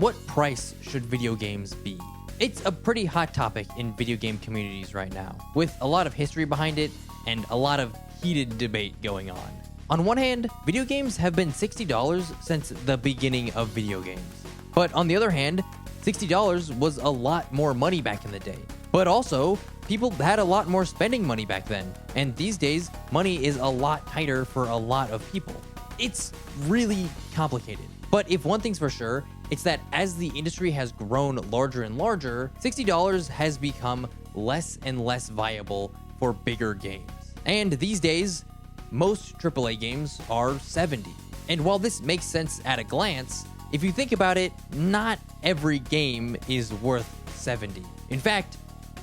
What price should video games be? It's a pretty hot topic in video game communities right now, with a lot of history behind it and a lot of heated debate going on. On one hand, video games have been $60 since the beginning of video games. But on the other hand, $60 was a lot more money back in the day. But also, people had a lot more spending money back then, and these days, money is a lot tighter for a lot of people. It's really complicated. But if one thing's for sure, it's that as the industry has grown larger and larger, $60 has become less and less viable for bigger games. And these days, most AAA games are $70. And while this makes sense at a glance, if you think about it, not every game is worth $70. In fact,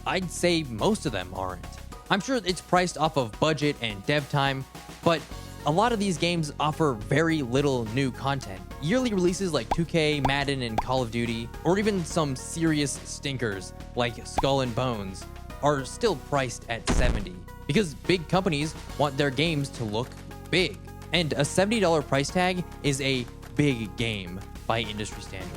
I'd say most of them aren't. I'm sure it's priced off of budget and dev time, but a lot of these games offer very little new content. Yearly releases like 2K, Madden, and Call of Duty, or even some serious stinkers like Skull and Bones, are still priced at $70 because big companies want their games to look big. And a $70 price tag is a big game by industry standards.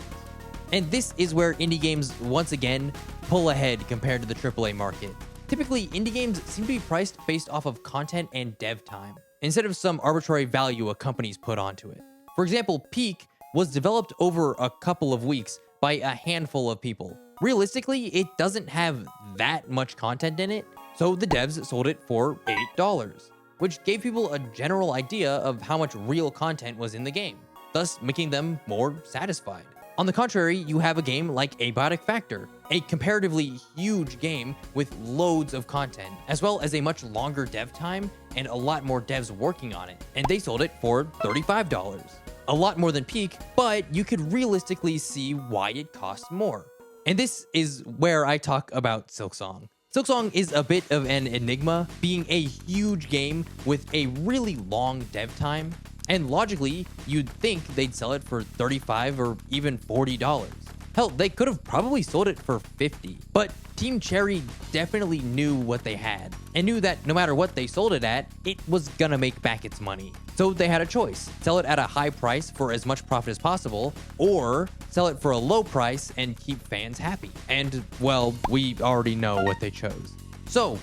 And this is where indie games once again pull ahead compared to the AAA market. Typically, indie games seem to be priced based off of content and dev time, instead of some arbitrary value a company's put onto it. For example, Peak was developed over a couple of weeks by a handful of people. Realistically, it doesn't have that much content in it, so the devs sold it for $8, which gave people a general idea of how much real content was in the game, thus making them more satisfied. On the contrary, you have a game like Abiotic Factor, a comparatively huge game with loads of content, as well as a much longer dev time and a lot more devs working on it, and they sold it for $35. A lot more than Peak, but you could realistically see why it costs more. And this is where I talk about Silksong. Silksong is a bit of an enigma, being a huge game with a really long dev time, and logically, you'd think they'd sell it for $35 or even $40. Hell, they could have probably sold it for $50. But Team Cherry definitely knew what they had, and knew that no matter what they sold it at, it was gonna make back its money. So they had a choice: sell it at a high price for as much profit as possible, or sell it for a low price and keep fans happy. And, well, we already know what they chose. So,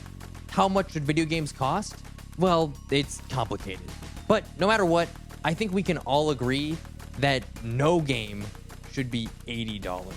how much should video games cost? Well, it's complicated. But no matter what, I think we can all agree that no game should be $80.